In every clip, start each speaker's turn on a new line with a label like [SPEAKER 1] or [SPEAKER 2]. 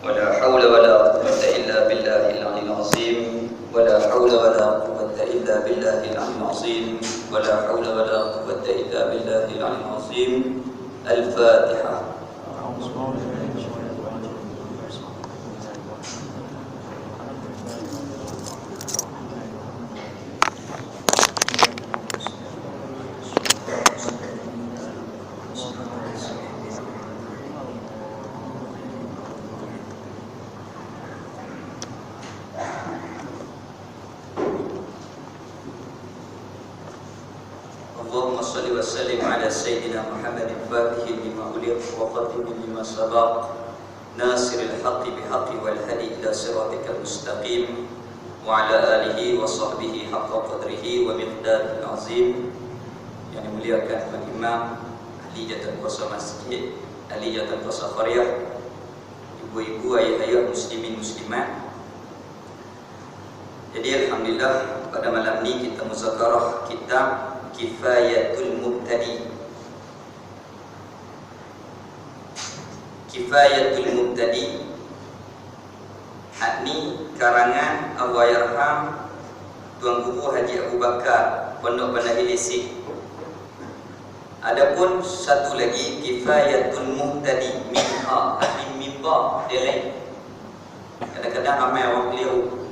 [SPEAKER 1] ولا حول ولا قوة إلا بالله العلي العظيم ولا حول ولا قوة إلا بالله العلي العظيم ولا حول ولا قوة إلا بالله العلي العظيم. الفاتحة. اللهم صل وسلم على سيدنا محمد الفاتح لما أغلق وخاتم لما سبق ناصر الحق بحق والهدي إلى صراطك المستقيم وعلى آله وصحبه حق قدره ومقداره العظيم. Yang dimuliakan Imam Ahli Jatan Kuasa Masjid, Ahli Jatan Kuasa Qaryah, ibu-ibu, ayah-ayah, muslimin muslimat. Jadi alhamdulillah pada malam ini kita muzakarah kitab Kifayatul Mubtadi. Kifayatul Mubtadi ini karangan Allahyarham Tuan Guru Haji Abu Bakar Pondok Bandar Hilisik. Adapun satu lagi Kifayatul Mubtadi minha ahli mimbar dia lain. Kadang-kadang ramai orang keliru.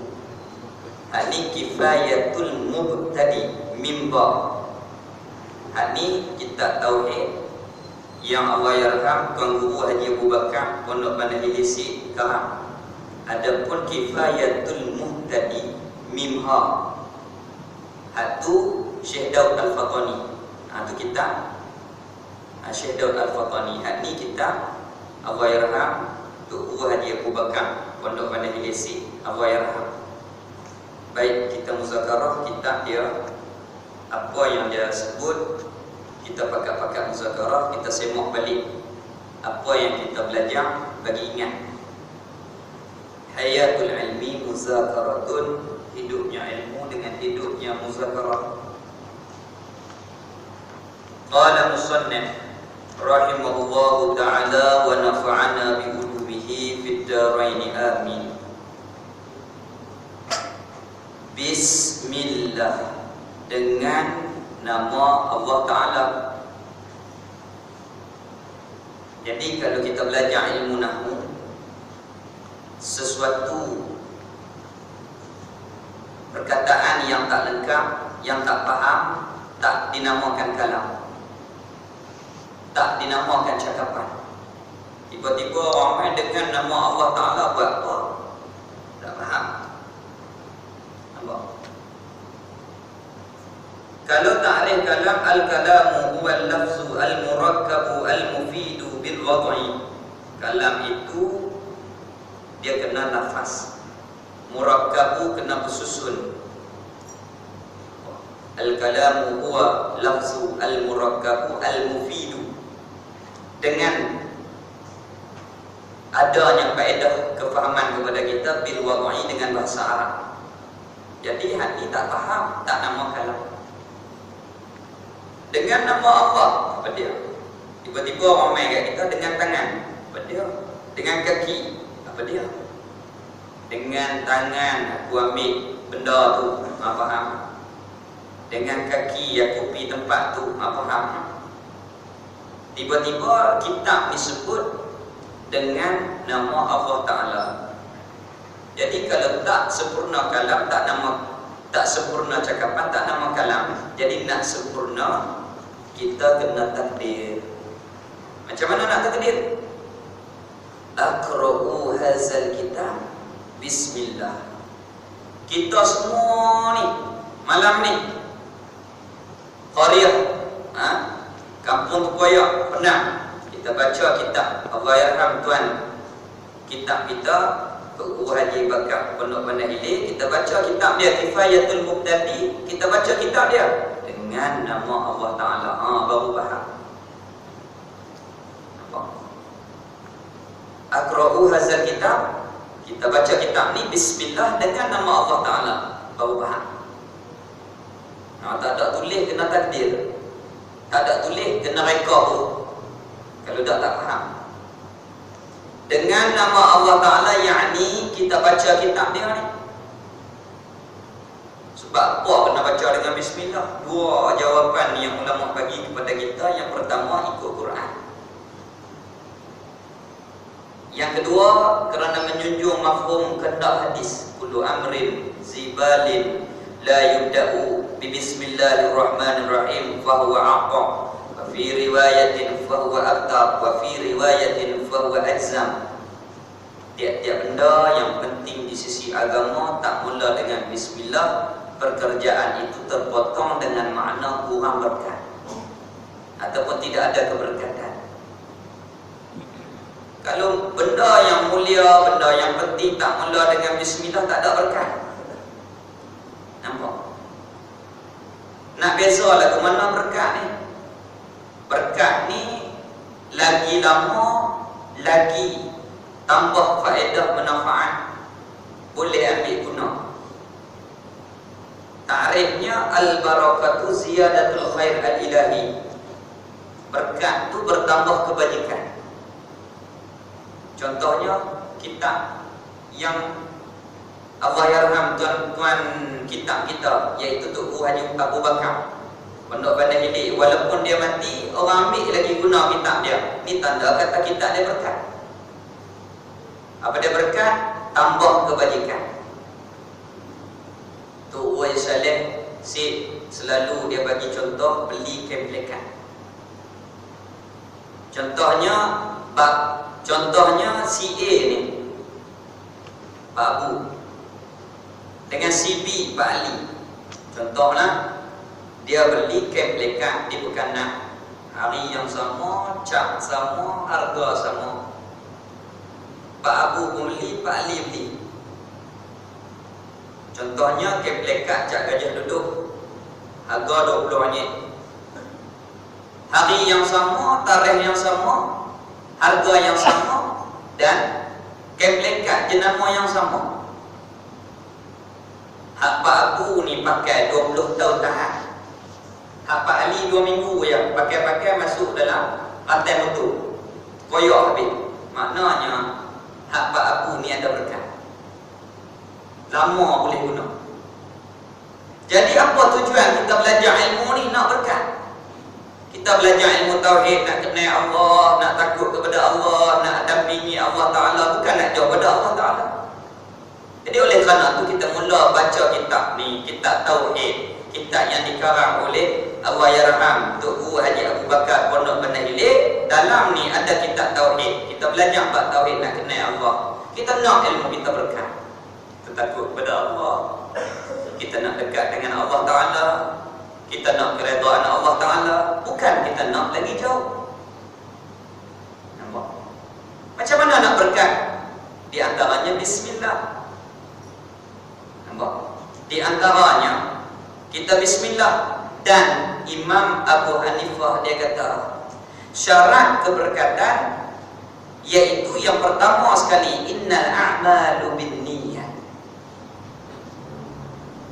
[SPEAKER 1] Ini Kifayatul Mubtadi mimbar. Ini kita tauhid yang Allahyarham Tuan Guru Haji Abu Bakar Pondok Bandar Hilisik karang. Adapun Kifayatul Muhtadi mimha itu Syekh Daud Al-Fatani. Itu kita Syekh Daud Al-Fatani. Ini kita Allahyarham Tuan Guru Haji Abu Bakar Pondok Bandar Hilisik Allahyarham. Baik, kita muzakarah kitab dia. Apa yang dia sebut, kita pakat-pakat muzakarah, kita semak balik apa yang kita belajar bagi ingat. Hayatul ilmi muzakaratun, hidupnya ilmu dengan hidupnya muzakarah. Qala musannif rahimahullahu ta'ala wa nafa'ana bi ulumihi fid dharain amin. Bismillah, dengan nama Allah Ta'ala. Jadi kalau kita belajar ilmu nahwu, sesuatu perkataan yang tak lengkap, yang tak faham, tak dinamakan kalam, tak dinamakan cakapan. Tiba-tiba orang main dengan nama Allah Ta'ala buat apa? Tak faham. Kalau ta'rif kalam, al-kalamu huwa al-lafzu al-murakkabu al-mufidu bil-wad'i. Kalam itu dia kena lafaz, murakkabu kena bersusun. Al-kalamu huwa lafzu al-murakkabu al-mufidu, dengan adanya faedah kefahaman kepada kita bil-wad'i, dengan bahasa Arab. Jadi hati tak faham, tak nama kalam. Dengan nama Allah, apa dia? Tiba-tiba orang main kat kita dengan tangan, apa dia? Dengan kaki, apa dia? Dengan tangan aku ambil benda tu, apa faham? Dengan kaki aku pergi tempat tu, apa faham? Tiba-tiba kitab disebut dengan nama Allah Ta'ala. Jadi kalau tak sempurna kalam, tak sempurna cakapan, tak nama kalam. Jadi nak sempurna, kita kena takdir. Macam mana nak takdir? Aqra'u hazal kitab bismillah. Kita semua ni malam ni qaryah, kampung Tepoyak, Penang, kita baca kitab Allahyarham Tuan, kitab kita Guru Haji Bakar Pondok Bandar Hilir. Kita baca kitab dia Kifayatul Mubtadi, kita baca kitab dia dengan nama Allah Ta'ala. Baru faham. Aqra'u hazal kitab, kita baca kitab ni bismillah dengan nama Allah Ta'ala, baru faham. Tak ada tulis kena takdir, tak ada tulis kena reka tu. Kalau tak faham. dengan nama Allah Ta'ala, yakni kita baca kitab dia ni. Sebab apa kena baca dengan bismillah? Dua jawapan yang ulama bagi kepada kita. Yang pertama, ikut Quran. Yang kedua, kerana menjunjung mafhum kehendak hadis. Kullu amrin zibalin la yubda'u bi bismillahirrahmanirrahim fahuwa aqam, wa fi riwayatin fahuwa abtar, wa fi riwayatin fahuwa ajzam. Tiap-tiap benda yang penting di sisi agama tak mula dengan bismillah, pekerjaan itu terpotong dengan makna kurang berkat ataupun tidak ada keberkatan. Kalau benda yang mulia, benda yang penting tak mula dengan bismillah, tak ada berkat. Nampak? Nak beza lagu mana berkat ni? Berkat ni lagi lama, lagi tambah faedah manfaat, boleh ambil guna. Ta'rifnya al-barakatu ziyadatul khair al-ilahi. Berkat tu bertambah kebajikan. Contohnya kitab yang Allah yarham tuan-tuan kitab kita, iaitu Tuku Haji Abu Bakar Pondok Bandar Hilir, walaupun dia mati, orang ambil lagi guna kitab dia. Ni tanda kata kitab dia berkat. Apa dia berkat? Tambah kebajikan. Tok Wai Saleh selalu dia bagi contoh beli kemplekan. Contohnya si A ni, Pak Abu, dengan si B, Pak Ali. Contohlah, dia beli kemplekan di Pekanan, hari yang sama, cap sama, harga sama. Pak Abu pun beli, Pak Ali beli. Contohnya kemplekan Cak Gajah duduk, harga RM20. Hari yang sama, tarikh yang sama, harga yang sama, dan kemplekat jenama yang sama. Hak Pak Abu ni pakai 20 tahun tahan. Hak Pak Ali 2 minggu je, pakai-pakai masuk dalam rantai motor, koyak habis. Maknanya hak Pak Abu ni ada berkat, lama boleh guna. Jadi apa tujuan kita belajar ilmu ni? Nak berkat. Kita belajar ilmu tauhid, nak kenal Allah, nak takut kepada Allah, nak dampingi Allah Ta'ala, bukan nak jauh pada Allah Ta'ala. Jadi oleh kerana tu kita mula baca kitab ni, kitab tauhid, kitab yang dikarang oleh Allah Yarham Tuku Haji Abu Bakar Pondok Bandar Hilir. Dalam ni ada kitab tauhid. Kita belajar bab tauhid, nak kenal Allah. Kita nak ilmu kita berkat, kita takut kepada Allah, kita nak dekat dengan Allah Ta'ala, kita nak keredaan Allah Ta'ala, bukan kita nak lagi jauh. Nampak? Macam mana nak berkat? Di antaranya bismillah. Nampak? Di antaranya kita bismillah. Dan Imam Abu Hanifah dia kata syarat keberkatan iaitu yang pertama sekali, innal a'malu binniyat.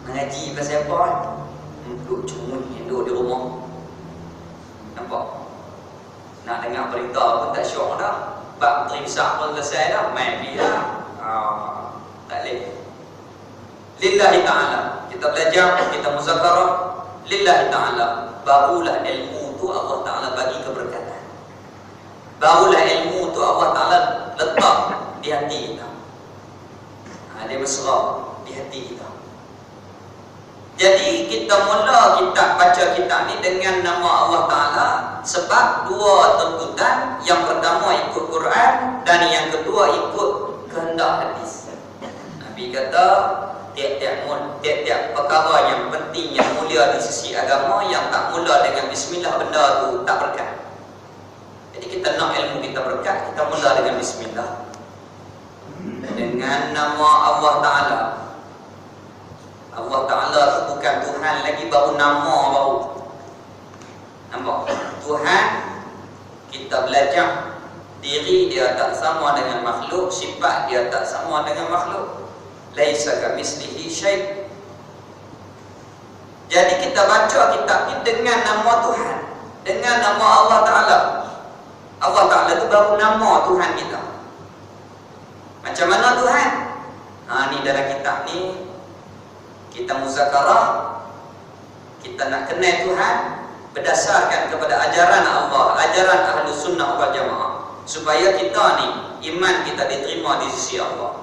[SPEAKER 1] Mengaji pasal apa? Duduk cuma duduk di rumah. Nampak? Nak dengar berita pun tak syok dah. Bab terimsak pun selesai dah, main pergi dah. Tak boleh. Lillahi ta'ala. Kita belajar, kita muzakarah lillahi ta'ala. Barulah ilmu tu Allah Ta'ala bagi keberkatan. Barulah ilmu tu Allah Ta'ala letak di hati kita. Dia mesra di hati kita. Jadi kita mula kita baca kitab ni dengan nama Allah Ta'ala sebab dua tuntutan. Yang pertama ikut Quran, dan yang kedua ikut kehendak hadis. Nabi kata tiap-tiap perkara yang penting, yang mulia di sisi agama, yang tak mula dengan bismillah, benda tu tak berkat. Jadi kita nak ilmu kita berkat, kita mula dengan bismillah, dengan nama Allah Ta'ala. Allah Ta'ala tu bukan Tuhan lagi, baru nama baru. Nampak? Tuhan, kita belajar diri dia tak sama dengan makhluk, sifat dia tak sama dengan makhluk. Laisa kamitslihi syai'. Jadi kita baca kitab ni dengan nama Tuhan, dengan nama Allah Ta'ala. Allah Ta'ala tu baru nama Tuhan kita. kita muzakarah, kita nak kenal Tuhan berdasarkan kepada ajaran Allah, ajaran Ahlus Sunnah wal Jamaah, supaya kita ni iman kita diterima di sisi Allah.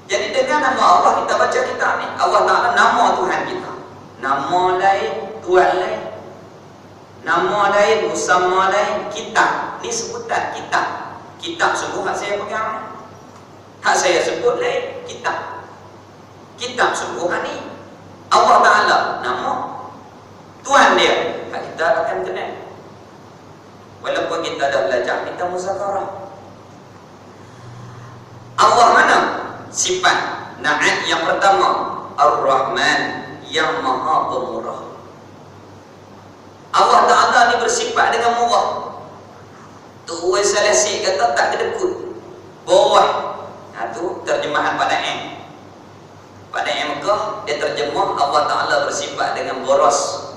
[SPEAKER 1] Jadi dengan nama Allah kita baca kitab ni. Allah Ta'ala nama Tuhan kita. Nama lain, Tuhan lain. Nama lain, musamma lain, kitab. Ni sebutan kitab. Kitab sungguh hak saya pegang. Hak saya sebut lain, kitab. Kitab sungguh hak ni. Allah Ta'ala nama Tuhan dia. Hak kita akan kenal. Walaupun kita dah belajar, kita muzakarah. Allah mana? Sifat Na'at yang pertama, Ar-Rahman, yang Maha Pemurah. Allah Ta'ala ni bersifat dengan murah. Tu Uwais Salasi kata tak kedekut, bawah. Tu terjemahan pada M. Pada M Mekah dia terjemah Allah Ta'ala bersifat dengan boros,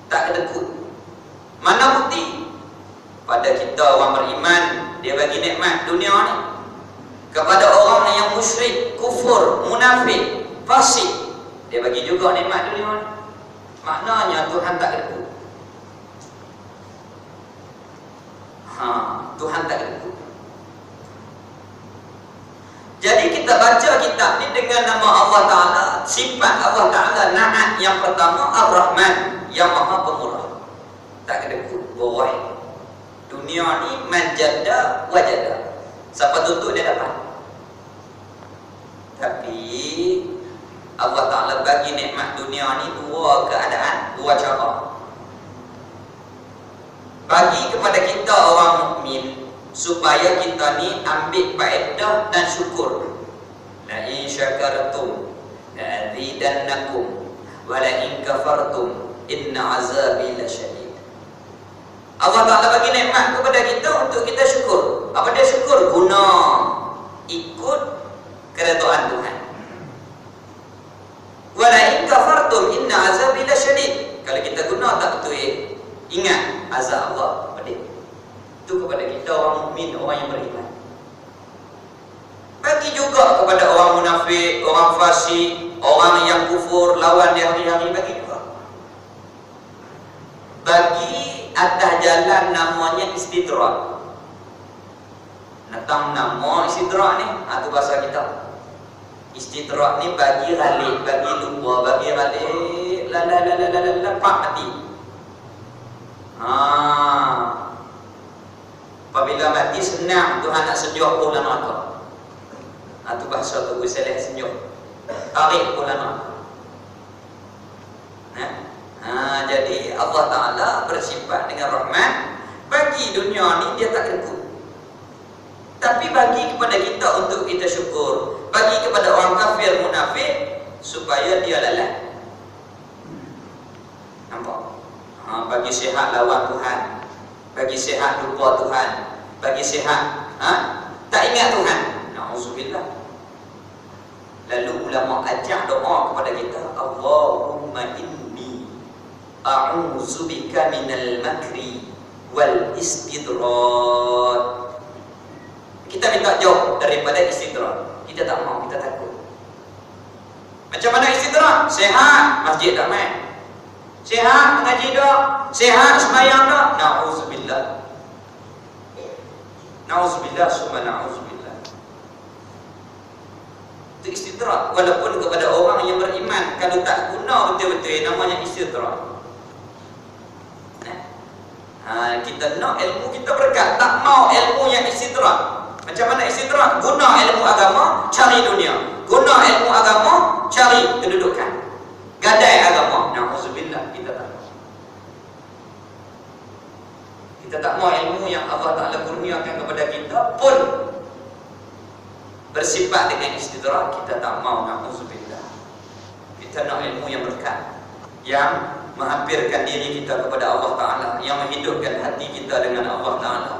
[SPEAKER 1] tak kedekut. Mana bukti? Pada kita orang beriman, dia bagi nikmat dunia ni. Kepada orang yang musyrik, kufur, munafik, fasik, dia bagi juga nikmat dunia ni. Maknanya Tuhan tak kedekut. Tuhan tak kedekut. Jadi kita baca kitab ni dengan nama Allah Ta'ala. Sifat Allah Ta'ala Na'at yang pertama, Ar-Rahman, yang Maha Pemurah. Tak kedekut, bawah. Dunia ni manjada wajada. Siapa tuntut dia dapat. Tapi Allah Ta'ala bagi nikmat dunia ni dua keadaan, dua cara. Bagi kepada kita orang mukmin, supaya kita ni ambil faedah dan syukur. La in syakartum la azidannakum wa la in kafartum inna azabi lasyadid. Allah Ta'ala bagi nikmat kepada kita untuk kita syukur. Apa dia syukur? Guna ikut keredaan Tuhan. Wa la in kafartum inna azabi lasyadid. Kalau kita guna tak betul, ingat azab Allah pedih. Itu kepada kita orang mukmin, orang yang beriman. Bagi juga kepada orang munafik, orang fasik, orang yang kufur, lawan dia hari-hari, bagi juga. Bagi atas jalan namanya istidrak. Datang nama istidrak ni, itu bahasa kita. Istidrak ni bagi ralik, bagi lupa, bagi ralik, lepak mati. Apabila mati senang Tuhan nak sejuk pulang neraka. Itu bahasa tu Saleh sejuk. Tarik pulang neraka. Jadi Allah Ta'ala bersifat dengan Rahman. Bagi dunia ni dia tak kedekut. Tapi bagi kepada kita untuk kita syukur. Bagi kepada orang kafir munafik supaya dia lalat. Nampak? Bagi sihat lawan Tuhan, bagi sihat lupa Tuhan, bagi sihat tak ingat Tuhan. Na'udzubillah. Lalu ulama ajak doa kepada kita, Allahumma inni a'udzubika minal makri wal istidrat. Kita minta jauh daripada istidrat. Kita tak mau, kita takut. Macam mana istidrat? Sehat, masjid tak main. Sehat, mengaji tak? Sehat, sembahyang tak? Na'udzubillah. Na'udzubillah, summa na'udzubillah. Itu istidrak. Walaupun kepada orang yang beriman, kalau tak guna betul-betul, namanya istidrak. Kita nak ilmu kita berkat, tak mau ilmu yang istidrak. Macam mana istidrak? Guna ilmu agama, cari dunia. Guna ilmu agama, cari kedudukan. Gadai agama. Na'udzubillah, kita tak mau. Kita tak mau ilmu yang Allah Ta'ala kurniakan kepada kita pun bersifat dengan istidrak. Kita tak mau. Na'udzubillah. Kita nak ilmu yang berkat, yang menghampirkan diri kita kepada Allah Ta'ala, yang menghidupkan hati kita dengan Allah Ta'ala.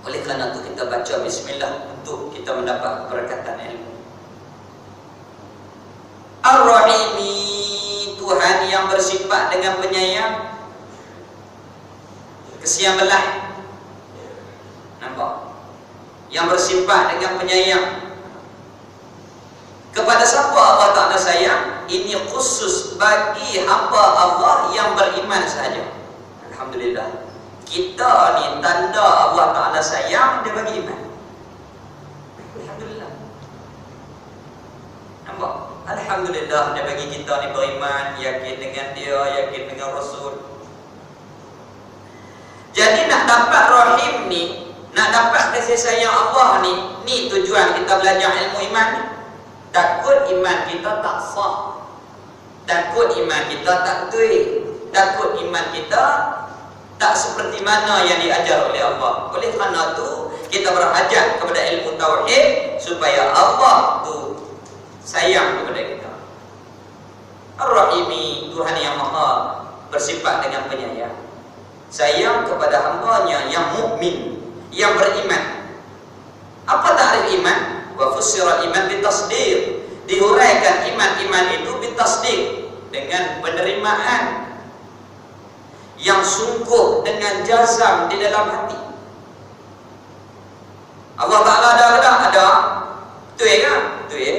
[SPEAKER 1] Oleh kerana itu kita baca bismillah untuk kita mendapat keberkatan ilmu. Ar-Rahimi, Tuhan yang bersifat dengan penyayang, kesian belah. Nampak? Yang bersifat dengan penyayang. Kepada siapa Allah Ta'ala sayang? Ini khusus bagi hamba Allah yang beriman sahaja. Alhamdulillah. Kita ni tanda Allah Ta'ala sayang, dia bagi iman. Alhamdulillah. Nampak? Alhamdulillah dia bagi kita ni beriman, yakin dengan dia, yakin dengan Rasul. Jadi nak dapat rahim ni, nak dapat kasih sayang Allah ni tujuan kita belajar ilmu iman ni. Takut iman kita tak sah, takut iman kita tak betul, takut iman kita tak seperti mana yang diajar oleh Allah. Oleh kerana tu kita berhajat kepada ilmu tauhid supaya Allah tu sayang kepada kita. Ar-Rahimi, Tuhan yang Maha bersifat dengan penyayang, sayang kepada hambanya yang mukmin, yang beriman. Apa takrif iman? Wa fussira iman bitasdiq. Dihuraikan iman itu bitasdiq, dengan penerimaan yang sungguh, dengan jazam di dalam hati. Allah Ta'ala ada ke tak? Ada. Betul kan? Betul.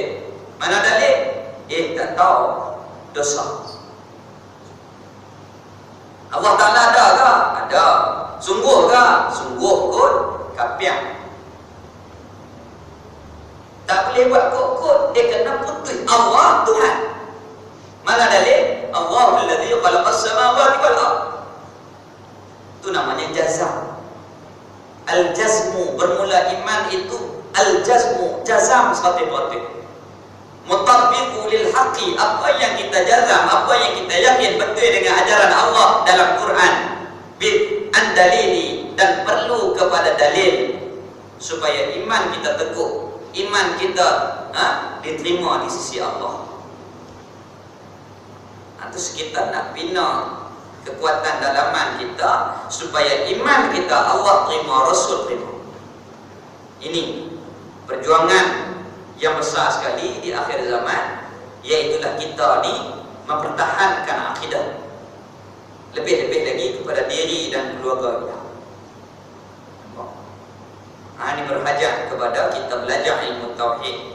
[SPEAKER 1] Mana dalil? Tak tahu. Dosa. Allah Ta'ala ada ke? Ada. Sungguh ke? Sungguh kot. Kapiak. Tak boleh buat kot-kot, dia kena putus. Allah Tuhan. Mana dalil? Allahul ladzi khalaqas samawati wal ardh. Itu namanya jazam. Al-jazmu, bermula iman itu al-jazmu, jazam satu-satu. Mutabbiqu lil haqqi, apa yang kita jazam, apa yang kita yakin betul dengan ajaran Allah dalam Quran. Bi an-dalili, dan perlu kepada dalil supaya iman kita teguh. Iman kita diterima di sisi Allah. Itu sekitar nak bina kekuatan dalaman kita supaya iman kita Allah terima, Rasul terima. Ini perjuangan yang besar sekali di akhir zaman, iaitulah kita ni mempertahankan akidah, lebih-lebih lagi kepada diri dan keluarga kita. Ini berhajat kepada kita belajar ilmu tauhid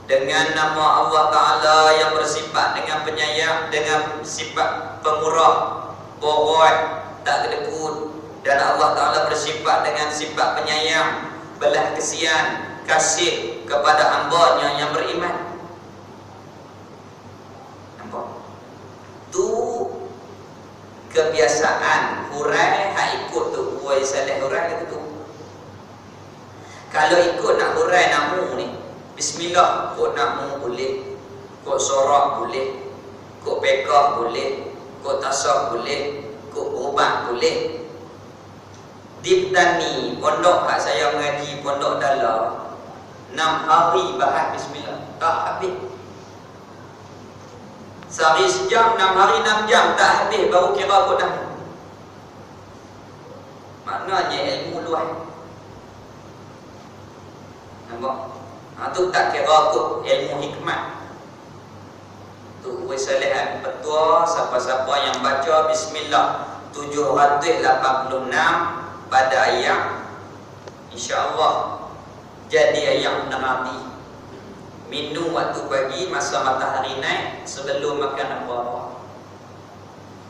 [SPEAKER 1] dengan nama Allah Ta'ala yang bersifat dengan penyayang, dengan sifat pemurah, boroi, tak kedekut. Dan Allah Ta'ala bersifat dengan sifat penyayang, belas kesian, kasih kepada hambanya yang beriman. Nampak? Tu kebiasaan hurai, hak ikut tu buai salih hurai kata tu. Kalau ikut nak hurai namu ni, bismillah, kod namu boleh, kod sorak boleh, kod pekah boleh, kod tasawuf boleh, kod ubat boleh. Di petani pondok hak saya mengaji, pondok dalam 6 hari bahas bismillah, tak habis. Sehari sejam, 6 hari 6 jam tak habis, baru kira kod namu. Maknanya ilmu luas. Nampak? Itu tak kira kot ilmu hikmat. Tu wasalihan petua siapa-siapa yang baca bismillah 786 pada ayat, insya-Allah jadi ayat nanti. Minum waktu pagi masa matahari naik sebelum makan apa-apa.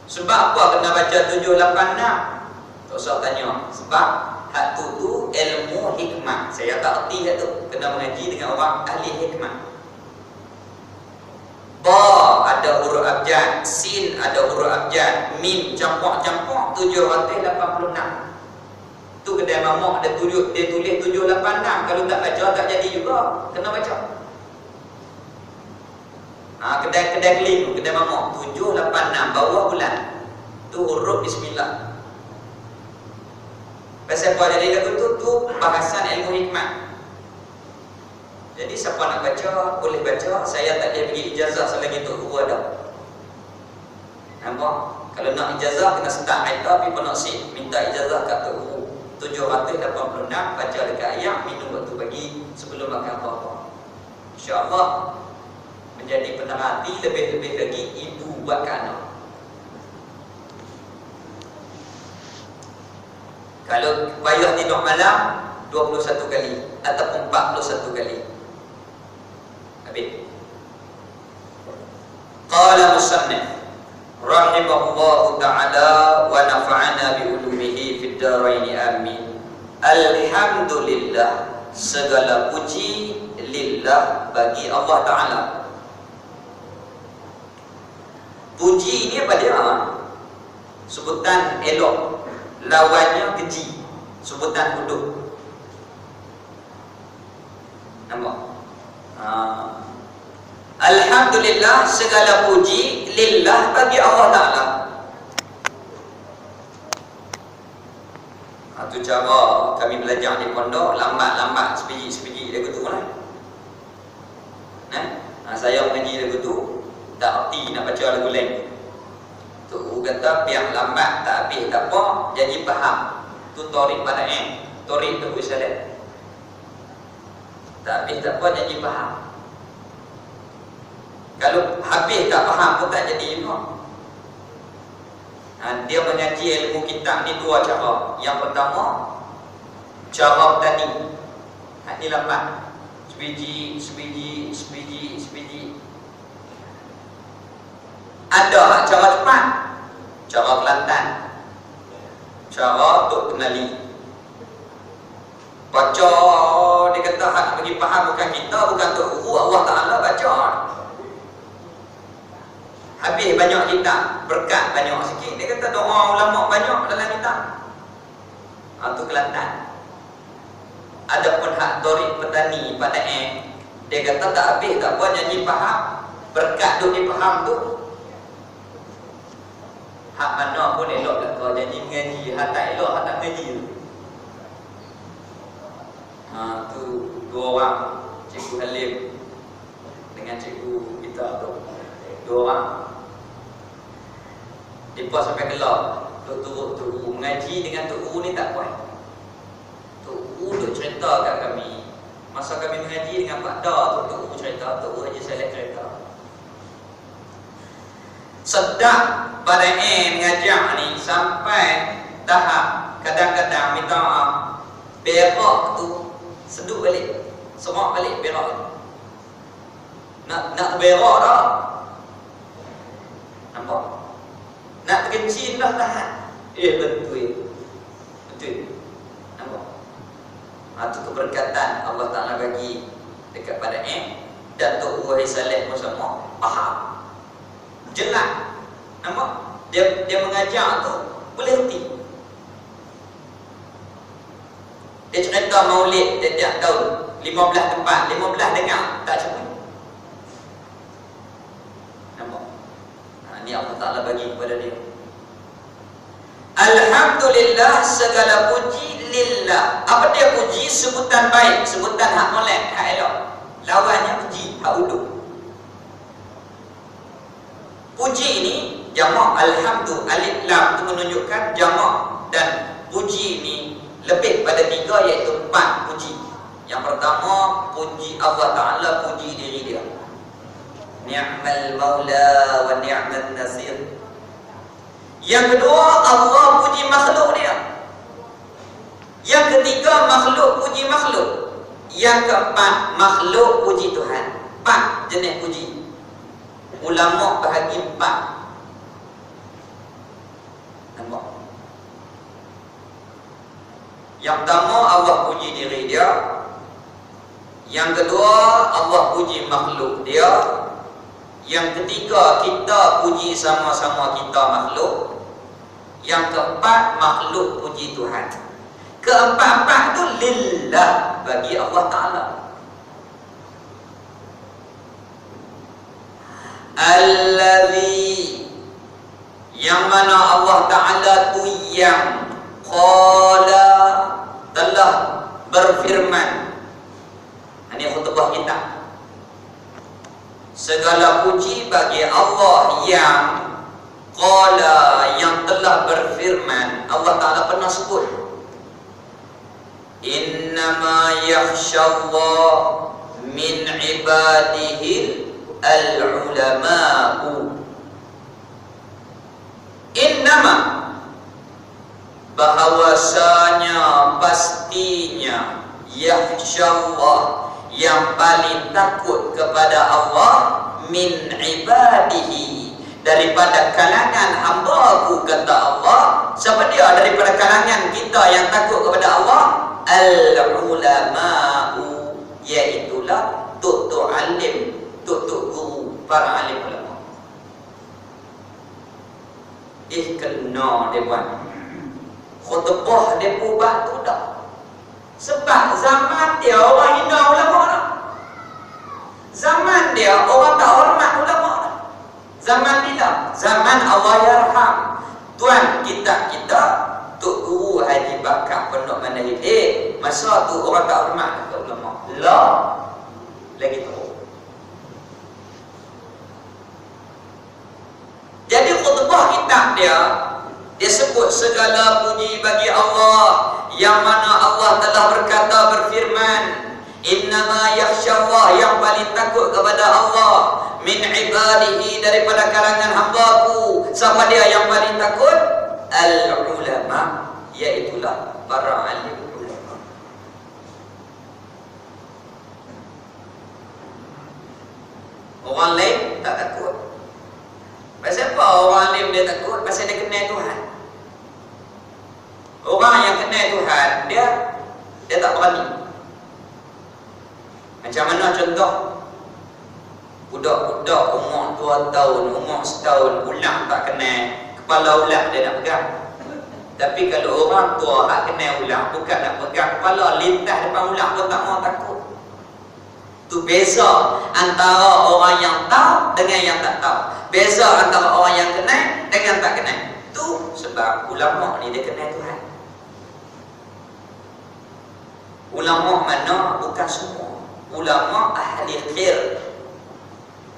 [SPEAKER 1] Sebab apa kena baca 786? Tak usah tanya. Sebab hak tu ilmu hikmah. Saya tak erti hak tu. Kena mengaji dengan orang ahli hikmah. Ba ada huruf abjad, sin ada huruf abjad, mim campur-campur 786. Tu kedai mamak ada dia tulis 786. Kalau tak baca tak jadi juga. Kena baca. Kedai keling tu, kedai mamak 786 bawah bulan. Tu huruf bismillah. Pasal apa jadi lagu tu bahasan ilmu hikmah. Jadi siapa nak baca boleh baca. Saya tak boleh bagi ijazah selagi tu guru ada. Nampak? Kalau nak ijazah kena start haita tapi penaksib minta ijazah kat guru. 786 baca dekat ayat, minum waktu pagi sebelum makan apa-apa. Insya-Allah menjadi penerati, lebih-lebih lagi ibu buat kat anak. Kalau payah tidur malam 21 kali ataupun 41 kali. Habis. Qala musannif rahimahullahu ta'ala wa nafa'ana bi ulumihi fid dharain amin. Alhamdulillah, segala puji lillah, bagi Allah Ta'ala. Puji ini apa dia? Sebutan elok, lawannya keji, sebutan bodoh. Nampak? Alhamdulillah, segala puji lillah, bagi Allah Ta'ala. Itu cara kami belajar di pondok, lambat-lambat, sepiji-sepiji dia gitu lah. Saya mengaji lagu tu tak erti nak baca lagu lain. Tu kata biar lambat tak habis tak apa, jadi faham. Tu torik pada torik tu salat. Tak habis tak apa, jadi faham. Kalau habis tak faham pun tak jadi juga. Dia mengaji ilmu kitab ni dua cara. Yang pertama, cara bertani. Ini lambat. Sebiji. Ada cara cepat, cara Kelantan, cara untuk kenali. Baca, dia kata hak bagi faham bukan kita, bukan untuk Allah Ta'ala baca. Habis banyak kitab, berkat banyak sikit. Dia kata doa ulama banyak dalam kitab. Itu Kelantan. Adapun hak torik petani pada dia kata tak habis tak apa, nyanyi faham. Berkat tu dia faham tu. Hak mana pun elok tak kau janji mengaji. Hak tak elok, hak tak mengaji. Tu dua orang, Cikgu Halim dengan cikgu kita tu. Dua orang. Mereka sampai kelar. Tok Guru mengaji dengan Tok Guru ni tak kuat. Tok Guru duk cerita kat kami. Masa kami mengaji dengan Pak Da, Tok Guru cerita, Tok Guru Haji Saleh cerita. Sedap pada mengajar ni sampai tahap kadang-kadang minta maaf, berak tu sedut balik, semak balik berak. Nak berak dah. Nampak? Nak terkencing dah tahan. Betul. Nampak? Itu keberkatan Allah Ta'ala bagi dekat pada dan Tok Guru Haji Saleh pun semua faham. Jelas. Nampak? Dia mengajar tu boleh henti. Dia cerita maulid setiap tahun 15 tempat, 15 dengar tak cukup. Nampak? Ini Allah Ta'ala bagi kepada dia. Alhamdulillah, segala puji lillah. Apa dia puji? Sebutan baik, sebutan hak molek, hak elok. Lawannya puji, hak uduk. Puji ini jamak alhamdu, alif lam itu menunjukkan jamak, dan puji ini lebih pada 3 iaitu 4 puji. Yang pertama, puji Allah Ta'ala, puji diri dia. Ni'mal maula wa ni'mal nasir. Yang kedua, Allah puji makhluk dia. Yang ketiga, makhluk puji makhluk. Yang keempat, makhluk puji Tuhan. 4 jenis puji. Ulama bahagi 4. Nampak? Yang pertama, Allah puji diri dia. Yang kedua, Allah puji makhluk dia. Yang ketiga, kita puji sama-sama kita makhluk. Yang keempat, makhluk puji Tuhan. Keempat-empat tu lillah, bagi Allah Ta'ala. Allazi, yang mana Allah Ta'ala tu yang qala, telah berfirman. Ini khutbah kita. Segala puji bagi Allah yang qala, yang telah berfirman. Allah Ta'ala pernah sebut, innama yakhshallah min ibadihi al-ulama'u. Innama, bahawasanya, pastinya, yakhshallah, yang paling takut kepada Allah, min ibadihi, daripada kalangan hamba-Ku, kata Allah. Siapa dia daripada kalangan kita yang takut kepada Allah? Al-ulama'u, iaitulah tuk-tuk alim, tuk-tuk guru, para alim ulama. Kena dia buat khutbah dia buat tu dah. Sebab zaman dia orang hina ulama dah. Zaman dia orang tak hormat ulama dah. Zaman bila? Zaman Allah yarham tuan kita Tok Guru Haji Bakar Pondok Manahidin, masa tu orang tak hormat ulama. Lah lagi teruk. Jadi khutbah kitab dia sebut segala puji bagi Allah, yang mana Allah telah berfirman, innama yakhsyallah, yang paling takut kepada Allah, min ibadihi, daripada kalangan hamba-Ku. Siapa dia yang paling takut? Al-ulama, iaitulah para alim ulama. Orang lain tak takut. Pasal apa orang alim dia takut? Pasal dia kenal Tuhan. Orang yang kenal Tuhan, dia tak berani. Macam mana contoh? Budak-budak umur 2 tahun, umur 1 tahun, ulang tak kenal, kepala ulang dia nak pegang. Tapi kalau orang tua tak kenal ulang, bukan nak pegang kepala, lintas depan ulang pun tak mau, takut. Tu beza antara orang yang tahu dengan yang tak tahu. Beza antara orang yang kenal dengan tak kenal. Tu sebab ulama ni dia kenal Tuhan. Ulama mana? Bukan semua. Ulama ahli khair.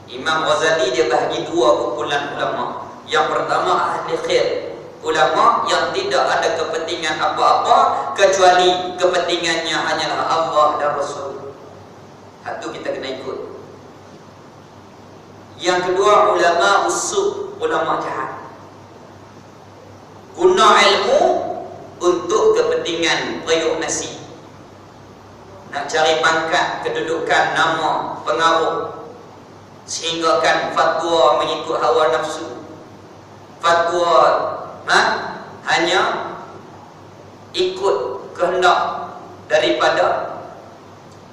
[SPEAKER 1] Imam Ghazali dia bahagi 2 kumpulan ulama. Yang pertama ahli khair, ulama yang tidak ada kepentingan apa-apa kecuali kepentingannya hanyalah Allah dan Rasul. Itu kita kena ikut. Yang kedua, ulama usul, ulama jahat. Guna ilmu untuk kepentingan periuk nasi. Nak cari pangkat, kedudukan, nama, pengaruh, sehinggakan fatwa mengikut hawa nafsu. Fatwa hanya ikut kehendak daripada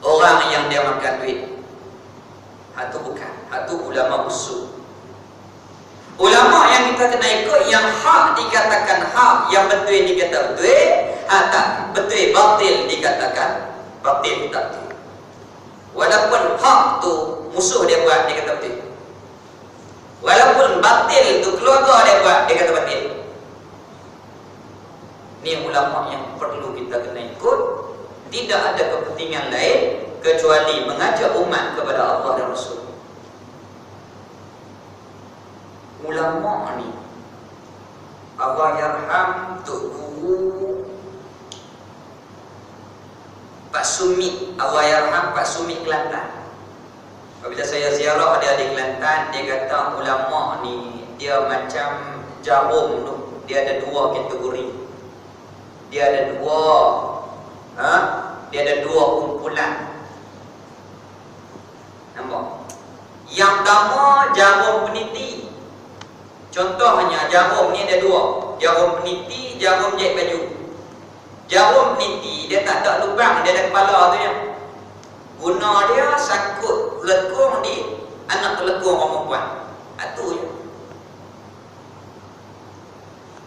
[SPEAKER 1] orang yang dia makan duit. Itu bukan. Itu ulama usul. Ulama yang kita kena ikut, yang hak dikatakan hak, yang betul dikata betul, tak betul batil dikatakan batil, tak betul. Walaupun hak tu musuh dia buat, dia kata betul. Walaupun batil tu keluarga dia buat, dia kata batil. Ni ulama yang perlu kita kena ikut. Tidak ada kepentingan lain kecuali mengajak umat kepada Allah dan Rasul. Ulama ni Allah yarham Tok Guru Pak Sumit, Allah yarham Pak Sumit Kelantan. Apabila saya ziarah dia di Kelantan, dia kata ulama ni dia macam jarum tu. Dia ada 2 kategori. Dia ada 2 kumpulan. Nampak? Yang pertama jarum peniti. Contohnya jarum ni ada 2. Jarum peniti, jarum jahit baju. Jarum peniti dia tak ada lubang, dia ada kepala tu ya. Guna dia sangkut lekung di anak telekung orang perempuan. Itu je.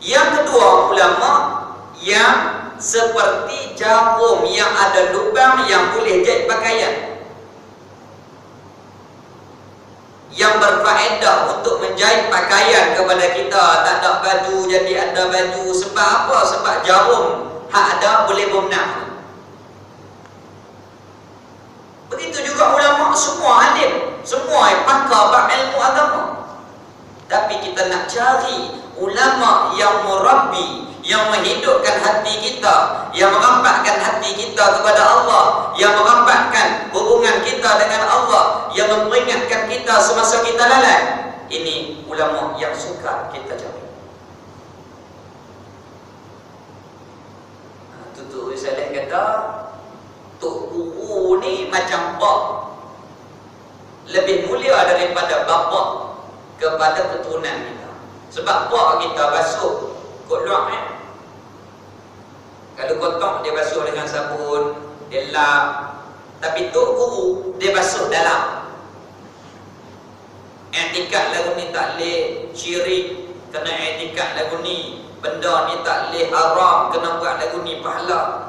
[SPEAKER 1] Yang kedua, ulama yang seperti jarum yang ada lubang yang boleh jahit pakaian, yang berfaedah untuk menjahit pakaian kepada kita. Tak ada baju jadi ada baju. Sebab apa? Sebab jarum hak ada boleh berbenah. Begitu juga ulama, semua alim, semua pakar bab ilmu agama. Tapi kita nak cari ulama yang murabbi, yang menghidupkan hati kita, yang merampakkan hati kita kepada Allah, yang merampakkan hubungan kita dengan Allah, yang memperingatkan kita semasa kita lalai. Ini ulama yang suka kita cari. Tutup Risalah kata Tok Guru ni macam bak, lebih mulia daripada kepada keturunan kita. Sebab buah kita basuh kot luak Kalau kotak dia basuh dengan sabun, dia lap. Tapi tok guru dia basuh dalam. I'tikad lagu ni tak leh syirik, kena i'tikad lagu ni. Benda ni tak leh haram, kena buat lagu ni pahala.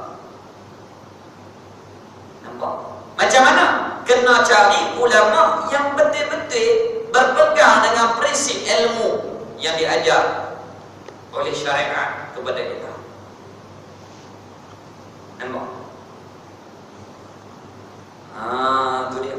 [SPEAKER 1] Nampak? Macam mana? Kena cari ulama yang betul-betul berpegang dengan prinsip ilmu yang diajar oleh syariat kepada kita. Nampak? Tu dia.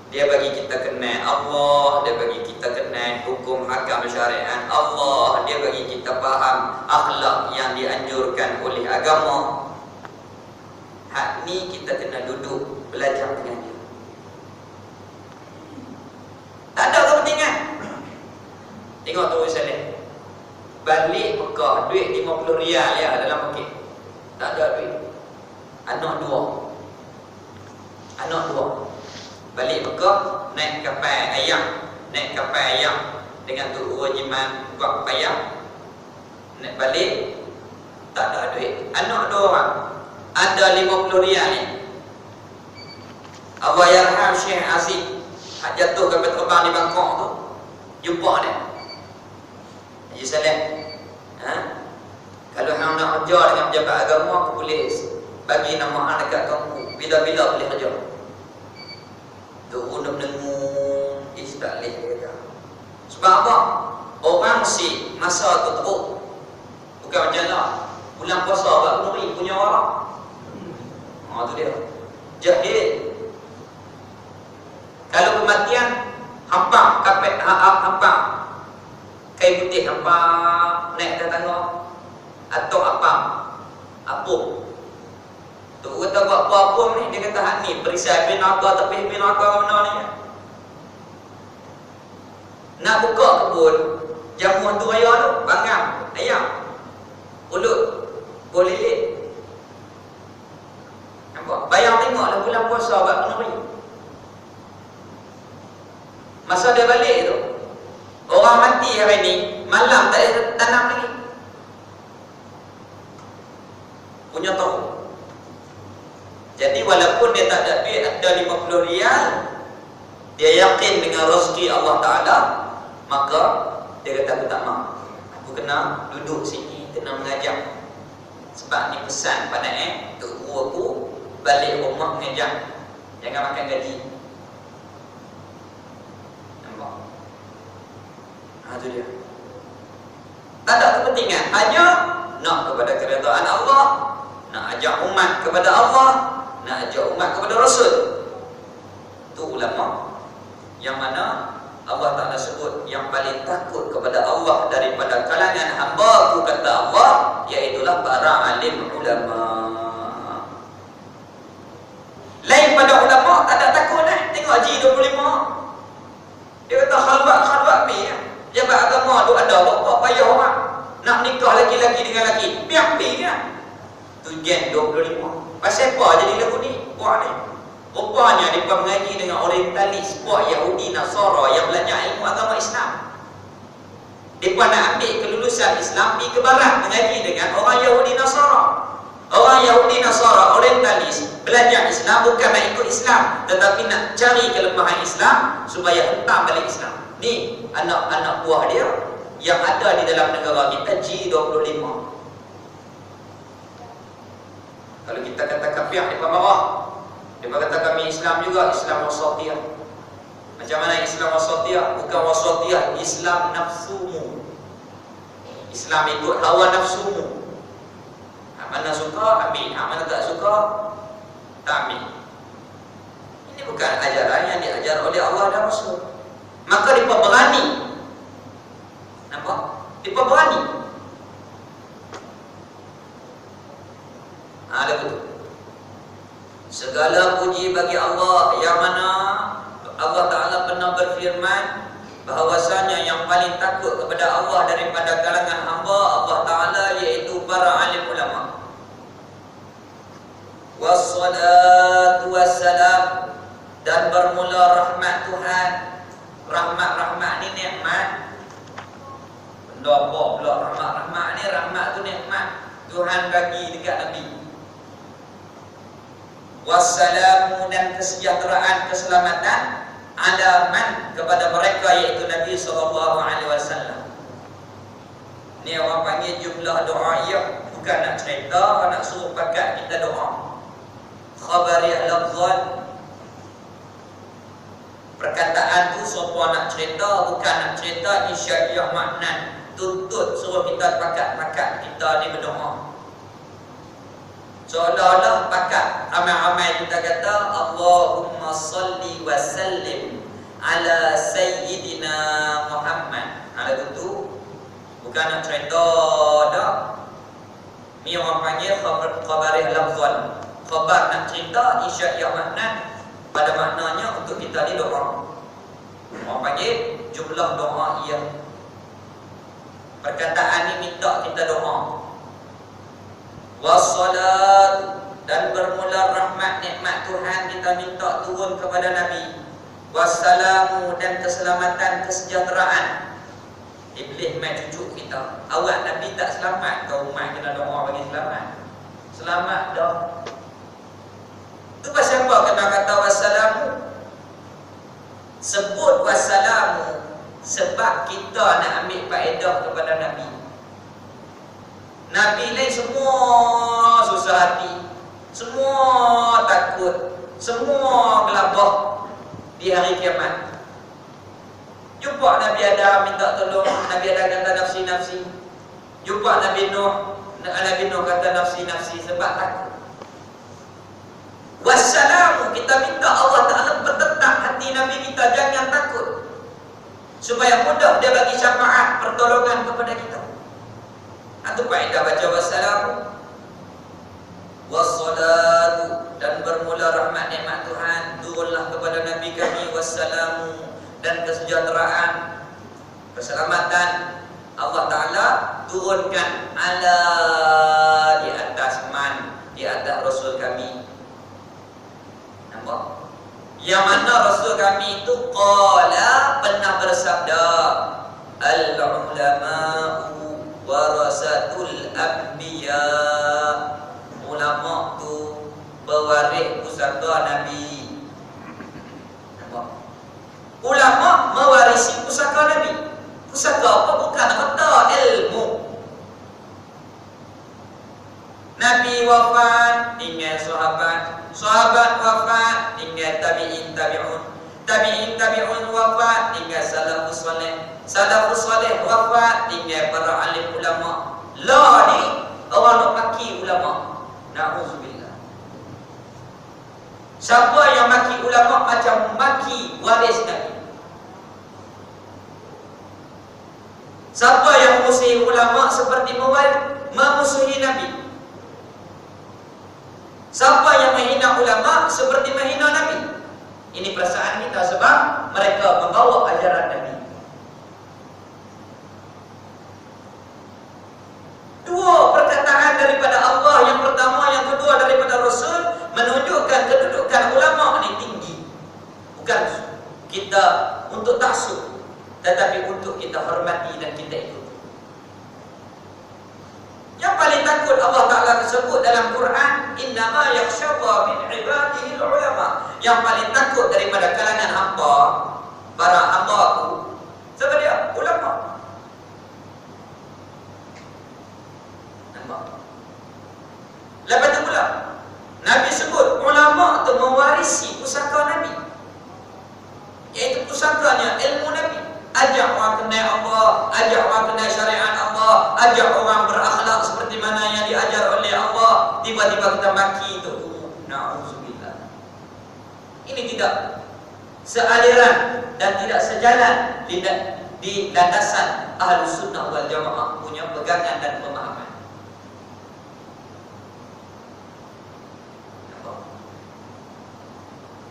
[SPEAKER 1] Dia bagi kita kenal Allah, dia bagi kita kenal hukum hakam syariat Allah, dia bagi kita faham akhlak yang dianjurkan oleh agama. Hak ni kita kena duduk belajar dengan dia. Tak ada kepentingan. Tengok tu Saleh. Balik Mekah, duit 50 riyal ya dalam poket. Tak ada duit. Anak dua. Balik Mekah, naik kapal ayam dengan tu wajiman buat payah. Naik balik, tak ada duit. Anak dua orang, ada 50 riyal ni. Allah yarham Syekh Aziz, hak jatuh kapal terbang di Bangkok tu, jumpa dia. Haji Saleh, kalau hang nak kerja dengan pejabat agama, aku boleh bagi nama hang dekat kamu. Bila-bila boleh kerja. Tu guna menengung, tak boleh kerja. Sebab apa? Orang si masa tu teruk. Bukan macam lah bulan puasa buat penuri punya orang. Tu dia. Jahil. Kalau kematian, hampang kapet, hampang kain putih hampang naik ke tangga atau apung. Tu kata buat apa ni, dia kata hak ni perisai pinaka tapi pinaka mana ni. Nak buka kebun jamuan tu raya tu, bangang ayam ulut boleh. Nampak? Bayang tengoklah bulan puasa buat penuri. Masa dia balik tu, orang mati hari ni, malam tak ada tanam lagi. Punya tahu. Jadi walaupun dia tak ada duit, ada 50 riyal, dia yakin dengan rezeki Allah Ta'ala, maka dia kata aku tak mahu. Aku kena duduk sini, kena mengajar. Sebab ni pesan pada untuk guru aku, balik rumah mengajar. Jangan makan gaji. Itu dia. Tak ada kepentingan, hanya nak kepada keredaan Allah, nak ajak umat kepada Allah, nak ajak umat kepada Rasul. Itu ulama yang mana Allah Ta'ala sebut yang paling takut kepada Allah daripada kalangan hamba-Ku, kata Allah, iaitulah para alim ulama. Lain pada ulama tak ada takut Tengok Haji 25. Dia kata khalwat ni jabat agama tu ada buat payah orang nak nikah laki-laki dengan laki, biar pergi kan. Tu Gen 25. Pasal apa jadi lagu ni? Buat ni. Rupanya mereka mengaji dengan orientalis, buat Yahudi Nasara yang belajar ilmu agama Islam. Mereka nak ambil kelulusan Islam, pergi ke barat mengaji dengan orang Yahudi Nasara. Orang Yahudi Nasara orientalis belajar Islam bukan nak ikut Islam, tetapi nak cari kelemahan Islam supaya hentam balik Islam. Ni anak-anak buah dia yang ada di dalam negara kita, G25. Kalau kita kata kafir, mereka marah. Mereka kata kami Islam juga, Islam wasatiyah. Macam mana Islam wasatiyah? Bukan wasatiyah, Islam nafsumu. Islam ikut hawa nafsumu. Mana suka, ambil. Mana tak suka, tak ambil. Ini bukan ajaran yang diajar oleh Allah dan Rasul. Maka mereka berani. Nampak? Mereka berani. Ada betul. Segala puji bagi Allah yang mana Allah Ta'ala pernah berfirman bahawasanya yang paling takut kepada Allah daripada kalangan hamba Allah Ta'ala iaitu para alim ulama. Wassalatu wassalam, dan bermula rahmat Tuhan Rahmat ni nikmat. Benda apa pula rahmat ni? Rahmat tu nikmat Tuhan bagi dekat Nabi. Wassalamu, dan kesejahteraan, keselamatan, ala man, kepada mereka, iaitu Nabi SAW. Ni orang panggil jumlah doa, ya, bukan nak cerita, nak suruh pakat kita doa. Khabari lafzan, perkataan tu siapa nak cerita, bukan nak cerita, insya-Allah makna tuntut suruh kita pakat kita ni berdoa. Seolah-olah pakat ramai-ramai kita kata Allahumma salli wa sallim ala sayyidina Muhammad. Ada tu bukan nak cerita dah. Ni orang panggil khabarih lafzan. Khabar nak cerita, insya-Allah makna, pada maknanya untuk kita ni doa. Orang panggil jumlah doa, iya. Perkataan ni minta kita doa. Wassalat, dan bermula rahmat nikmat Tuhan kita minta turun kepada Nabi. Wassalamu, dan keselamatan, kesejahteraan. Iblis mai cucuk kita. Awak Nabi tak selamat, kau umat kena doa bagi selamat. Selamat dah. Tu pasal apa kena kata wassalamu? Sebut wassalamu sebab kita nak ambil faedah kepada Nabi. Nabi lain semua susah hati, semua takut, semua gelabah di hari kiamat. Jumpa Nabi Adam minta tolong, Nabi Adam kata nafsi-nafsi. Jumpa Nabi Nuh kata nafsi-nafsi sebab takut. Wassalamu, kita minta Allah Ta'ala bertetap hati Nabi kita, jangan takut, supaya mudah dia bagi syafaat, pertolongan kepada kita. Itu faedah baca wassalamu. Wassalatu, dan bermula rahmat nikmat Tuhan turunlah kepada Nabi kami. Wassalamu, dan kesejahteraan, keselamatan Allah Ta'ala turunkan ala, di atas man, di atas Rasul kami. Nampak? Yang mana Rasul kami itu qala, pernah bersabda, al-ulama'u warasatul anbiya. Ulama tu pewaris pusaka Nabi. Nampak? Ulama mewarisi pusaka Nabi. Pusaka apa? Bukan harta, ilmu. Nabi wafat, tinggal sahabat. Sahabat wafat, tinggal tabi'in tabi'un. Tabi'in tabi'un wafat, tinggal salafus salih. Salafus salih wafat, tinggal para alim ulama. Lah ni orang nak maki ulama. Na'udzubillah. Siapa yang maki ulama macam maki waris Nabi. Siapa yang memusuhi ulama seperti memusuhi Nabi. Siapa yang menghina ulama seperti menghina Nabi. Ini perasaan kita sebab mereka membawa ajaran Nabi. Dua perkataan daripada Allah, yang pertama, yang kedua daripada Rasul, menunjukkan kedudukan ulama ini tinggi. Bukan kita untuk taksub, tetapi untuk kita hormati dan kita ikuti. Yang paling takut Allah Ta'ala tersebut dalam Quran, innama yakhshallaha min ibadihi ulama. Yang paling takut daripada kalangan hamba, para hamba-Ku, siapa dia? Ulama. Nampak? Lepas tu pula Nabi sebut ulama tu mewarisi pusaka Nabi, iaitu pusakanya ilmu Nabi. Ajak orang kenal Allah, ajak orang kenal syariat Allah, ajak orang berakhlak seperti mana yang diajar oleh Allah. Tiba-tiba kita maki itu, na'udzubillah. Ini tidak sealiran dan tidak sejalan di landasan Ahlus Sunnah wal Jamaah punya pegangan dan pemahaman.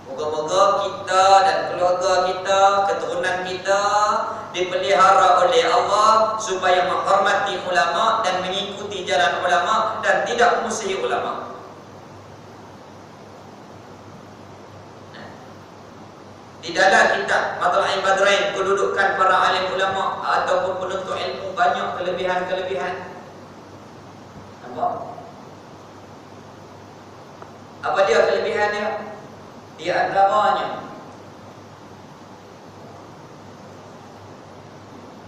[SPEAKER 1] Moga-moga kita dan keluarga kita, keturunan kita dipelihara oleh Allah supaya menghormati ulama dan mengikuti jalan ulama dan tidak memusuhi ulama. Di dalam kitab Matla'il Badrain, kedudukan para alim ulama ataupun penuntut ilmu banyak kelebihan-kelebihan. Nampak? Apa dia kelebihan dia? Di antaranya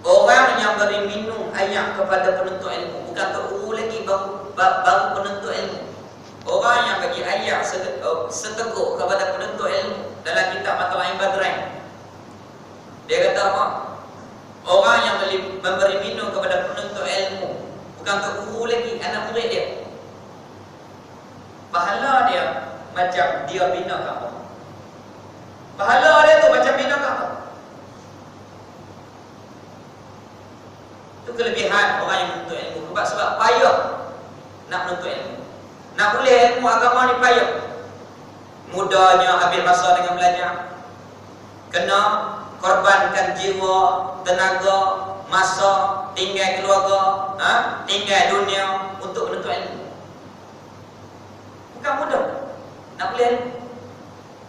[SPEAKER 1] orang yang beri minum air kepada penuntut ilmu, bukan teruru lagi baru penuntut ilmu. Orang yang bagi air seteguk kepada penuntut ilmu dalam kitab Matla'il Badrain, dia kata apa? Orang yang memberi minum kepada penuntut ilmu, bukan teruru lagi anak murid dia, pahala dia macam dia bina kampung. Pahala dia tu macam bina kampung. Itu kelebihan orang yang menuntut ilmu. Sebab payah nak menuntut ilmu. Nak boleh ilmu agama ni payah. Mudahnya habis masa dengan belajar, kena korbankan jiwa, tenaga, masa, tinggal keluarga, tinggal dunia untuk menuntut ilmu. Bukan mudah nak boleh ilmu.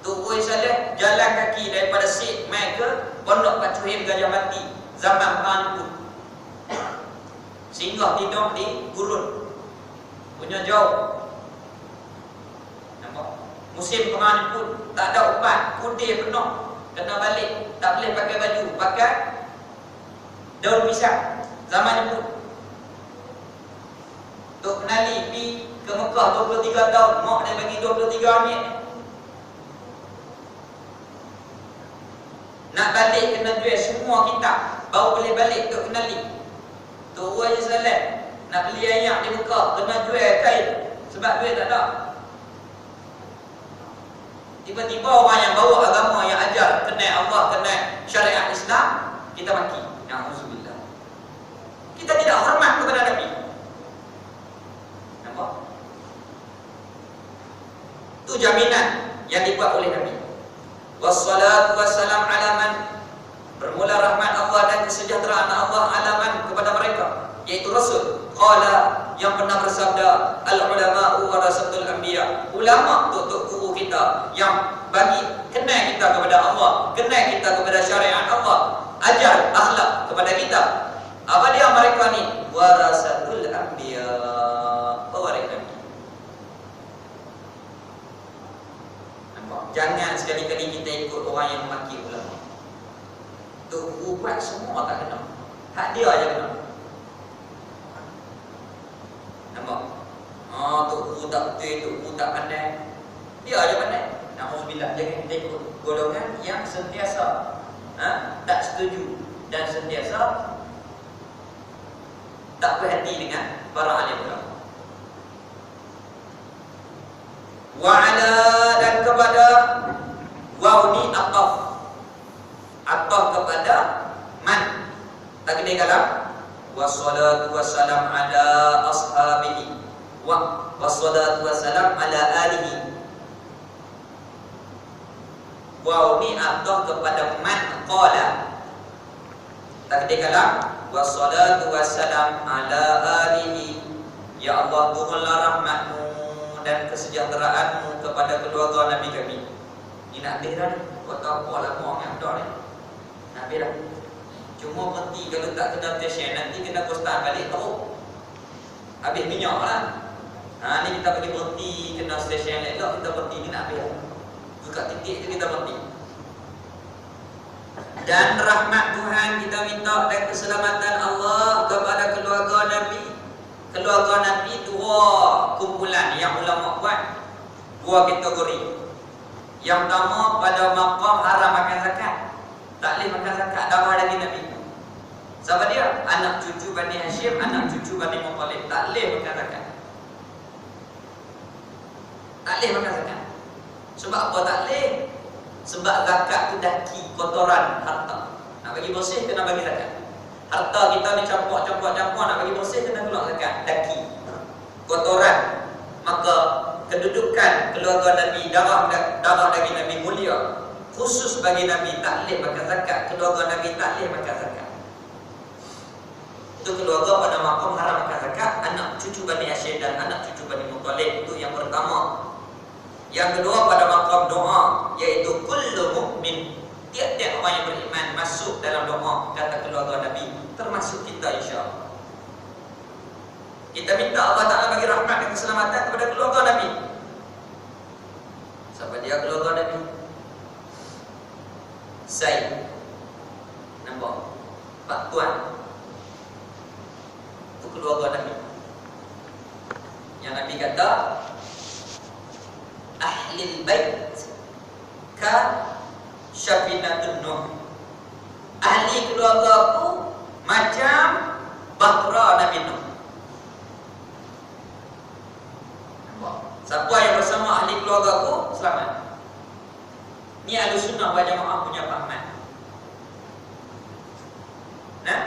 [SPEAKER 1] Tubuh Saleh jalan kaki daripada Sik mai ke Pondok Pak Cuhim Gajah Mati zaman Perang Pun, singgah tidur di gurun, punya jauh. Nampak? Musim Perang Pun tak ada ubat, kudir penuh, kena balik, tak boleh pakai baju, pakai daun pisang zaman Pun. Tok Penali pergi ke Mekah 23 tahun, mak dia bagi 23 ringgit. Nak balik kena jual semua kitab baru boleh balik Tok Penali. Tok Haji Saleh nak beli ayak di Mekah kena jual kain sebab duit tak ada. Tiba-tiba orang yang bawa agama, yang ajar kenal Allah, kenal syariat Islam, kita maki. Na'udzubillah. Kita tidak hormat kepada Nabi. Nampak? Itu jaminan yang dibuat oleh Nabi. Wassalatu wassalam ala man, bermula rahmat Allah dan kesejahteraan Allah ala man, kepada mereka, yaitu Rasul. Qala, yang pernah bersabda, al ulama'u warasatul anbiya, ulama tok guru kita yang bagi kenal kita kepada Allah, kenal kita kepada syariat Allah, ajar akhlak kepada kita. Apa dia mereka ni? Warasatul anbiya, pewaris Nabi. Nampak? Jangan sekali-kali kita ikut orang yang memaki ulama. Tok guru buat semua tak kena, hak dia aja kena. Nampak? Tok guru tak betul, tok guru tak pandai, dia aja pandai. Na'udzubillah. Jangan kita ikut golongan yang sentiasa tak setuju dan sentiasa tak berhati dengan para alim ulama. Wa'ala, dan kepada waw ni ataf kepada man, takdir kalam. Wassalatu wassalam ala ashabihi wassalatu wassalam ala alihi. Waw ni ataf kepada man qala, takdir kalam. Wassalatu wassalam ala alihi, ya Allah turunlah rahmatmu dan kesejahteraanmu kepada keluarga Nabi kami. Ini nak habis dah ni. Kau tahu apa lah orang yang ada ni. Nak habis dah. Cuma berhenti kalau tak kena stesen, nanti kena kostan balik teruk. Habis minyak lah. Ni kita pergi berhenti kena stesen elok, kita berhenti ni nak habis dah. Buka titik tu kita berhenti. Dan rahmat Tuhan kita minta dan keselamatan Allah kepada keluarga Nabi. Keluarga Nabi dua kumpulan yang ulama buat, dua kategori. Yang pertama, pada maqam haram makan zakat, tak boleh makan zakat darah dari Nabi. Siapa dia? Anak cucu Bani Hashim, anak cucu Bani Muttalib, tak boleh makan zakat. Tak boleh makan zakat. Sebab apa tak boleh? Sebab zakat tu daki, kotoran harta. Nak bagi bersih kena bagi zakat. Harta kita ni campur, nak bagi bersih kena keluar zakat, daki, kotoran. Maka kedudukan keluarga Nabi, darah daging Nabi mulia, khusus bagi Nabi, tak boleh makan zakat. Keluarga Nabi tak boleh makan zakat. Itu keluarga pada maqam haram makan zakat, anak cucu Bani Hashim dan anak cucu Bani Muttalib. Itu yang pertama. Yang kedua pada maqam doa, iaitu kullu mukmin tiap-tiap orang yang beriman masuk dalam doa kata keluarga Nabi, termasuk kita insya-Allah. Kita minta Allah Ta'ala bagi rahmat dan keselamatan kepada keluarga Nabi. Siapa dia keluarga Nabi? Zaid. Nampak? Pak Tuan. Itu keluarga Nabi. Yang Nabi kata, Ahlil Bait ka Syafinatun Nuh. Ahli keluargaku macam bahtera Nabi Nuh. Siapa yang bersama ahli keluargaku selamat. Ni ahli sunnah wal jamaah punya pahaman. Nah,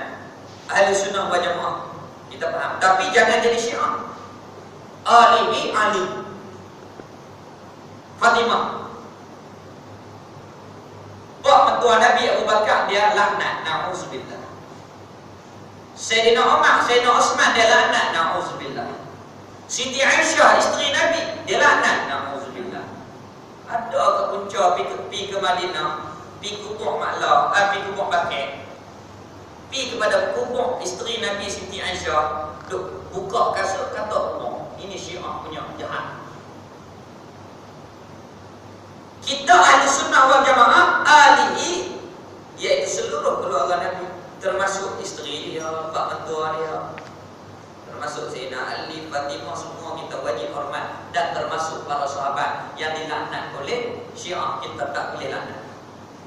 [SPEAKER 1] ahli sunnah wal jamaah kita faham. Tapi jangan jadi Syiah. Ali Fatimah. Pak mentua Nabi Abu Bakar dia laknat, na'udzubillah. Sayyidina Umar, Sayyidina Osman dia laknat, na'udzubillah. Siti Aisyah isteri Nabi dia laknat, na'udzubillah. Ada ke punca pi ke Madinah, pi kubur Maklah, pi kubur Baqi'. Pi kepada kubur isteri Nabi Siti Aisyah, duk buka kasut kata Allah, ini Syiah punya jahat. Kita ahli sunnah wal jamaah alihi, iaitu seluruh keluarga Nabi, termasuk isteri dia, pak mentua dia, termasuk Sayyidina Ali, Fatimah, semua kita wajib hormat. Dan termasuk para sahabat yang dilaknat oleh Syiah, kita tak boleh laknat.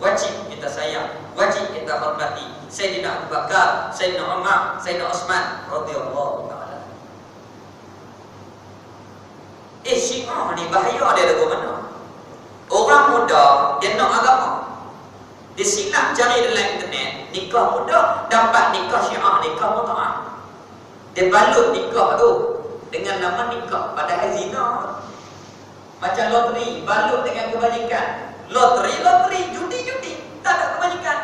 [SPEAKER 1] Wajib kita sayang, wajib kita hormati Sayyidina Abu Bakar, Sayyidina Umar, Sayyidina Osman radhiyallahu ta'ala. Syiah ni bahaya dia lagu mana? Orang muda dia nak agama, dia silap cari dalam internet nikah muda, dapat nikah Syiah, nikah mut'ah. Dia balut nikah tu dengan nama nikah, padahal zina. Macam loteri, balut dengan kebajikan. Loteri, judi, tak ada kebajikan.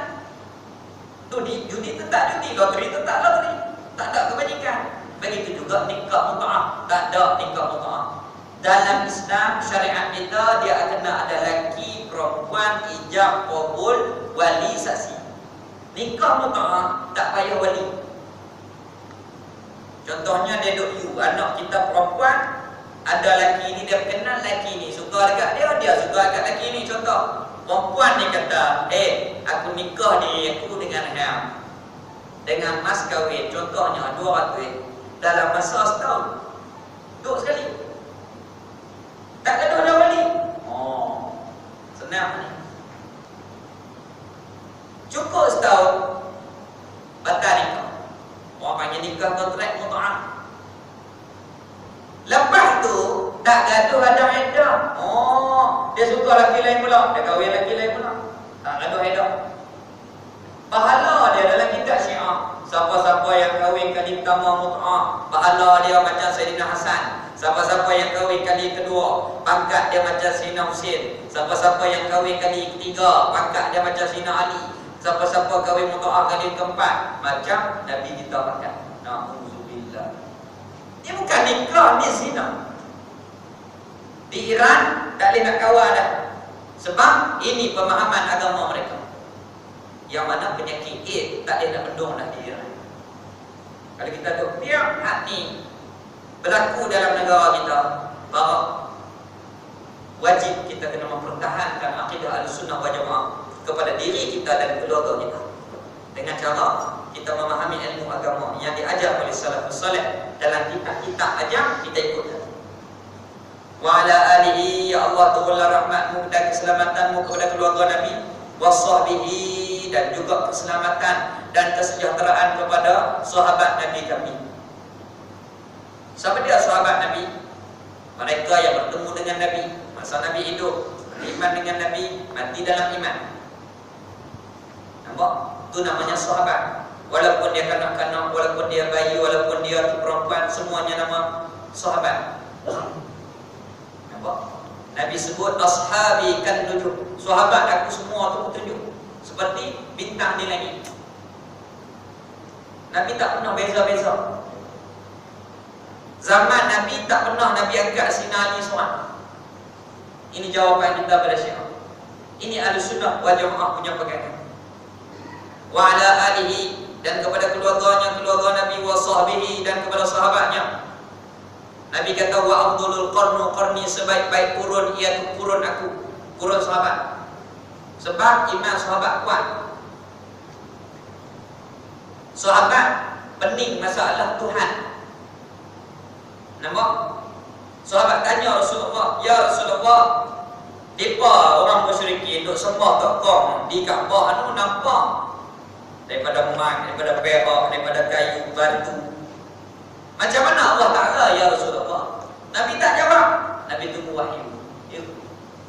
[SPEAKER 1] Judi tetap judi, loteri tetap loteri, tak ada kebajikan. Begitu juga nikah mut'ah, tak ada nikah mut'ah. Dalam Islam syariat kita dia kena ada lelaki, perempuan, ijab, qabul, wali, saksi. Nikah mut'ah tak payah wali. Contohnya dia duk you, anak kita perempuan, ada lelaki ni dia kenal lelaki ni, suka dekat dia suka dekat lelaki ni. Contoh, perempuan ni kata, aku nikah diri aku dengan hang, dengan mas kahwin, contohnya 200 dalam masa setahun, duk sekali. Tak gaduh dah wali. Senang ni. Cukup setahun batal nikah. Orang panggil nikah kontrak mut'ah. Lepas tu tak gaduh ada iddah. Dia suka lelaki lain pula, dia kahwin lelaki lain pula. Tak gaduh iddah. Pahala dia dalam kitab Syiah. Siapa-siapa yang kahwin kali pertama mut'ah, pahala dia macam Sayyidina Hasan. Siapa-siapa yang kahwin kali kedua, pangkat dia macam Sayyidina Husin. Siapa-siapa yang kahwin kali ketiga, pangkat dia macam Sayyidina Ali. Siapa-siapa kahwin mut'ah kali keempat, macam Nabi kita pangkat. Na'udzubillah. Dia bukan nikah, ni zina. Di Iran tak boleh nak kawal dah. Sebab ini pemahaman agama mereka, yang mana penyakit AIDS tak boleh nak bendung dah di Iran. Kalau kita tu biar hati berlaku dalam negara kita, bahawa wajib kita kena mempertahankan akidah Ahlussunnah wal Jamaah kepada diri kita dan keluarga kita, dengan cara kita memahami ilmu agama yang diajar oleh salafus salih dalam kitab-kitab ajar, kita ikut. Wa ala alihi, ya Allah turunlah rahmatmu dan keselamatanmu kepada keluarga Nabi, wasahbihi, dan juga keselamatan dan kesejahteraan kepada sahabat Nabi kami. Siapa dia sahabat Nabi? Mereka yang bertemu dengan Nabi masa Nabi hidup, beriman dengan Nabi, mati dalam iman. Nampak? Itu namanya sahabat. Walaupun dia kanak-kanak, walaupun dia bayi, walaupun dia perempuan, semuanya nama sahabat. Nampak? Nabi sebut ashabi kan nujum. Sahabat aku semua tu petunjuk, seperti bintang di langit. Nabi tak pernah beza-beza. Zaman Nabi tak pernah Nabi angkat Sina Ali seorang. Ini jawapan kita pada Syiah. Ini Ahlussunnah wal Jamaah punya pegangan. Wa ala alihi, dan kepada keluarganya, keluarga Nabi, wa sahbihi, dan kepada sahabatnya. Nabi kata wa afdhalul qarni, sebaik-baik kurun iaitu kurun aku, kurun sahabat. Sebab iman sahabat kuat. Sahabat pening masalah Tuhan. Nampak? Sahabat tanya Rasulullah, "Ya Rasulullah, depa orang musyrikin duk sembah tokong di Kaabah anu nampak daripada emas, daripada perak, daripada kayu, batu. Macam mana Allah Ta'ala ya Rasulullah?" Nabi tak jawab. Nabi tunggu wahyu.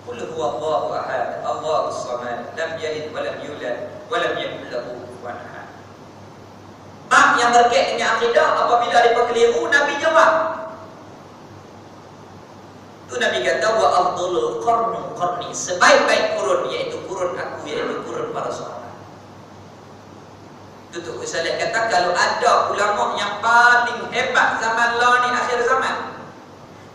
[SPEAKER 1] Qul huwallahu ahad, Allahus samad, lam yalid wa lam yulad wa lam yakul lahu kufuwan ahad. Bab yang berkait dengan akidah, apabila ada keliru, Nabi jawab. Itu Nabi kata wa afdhalul qarni, sebaik-baik kurun iaitu kurun aku, iaitu kurun para sahabat. Itu saya kata kalau ada ulama yang paling hebat zaman law ni, akhir zaman,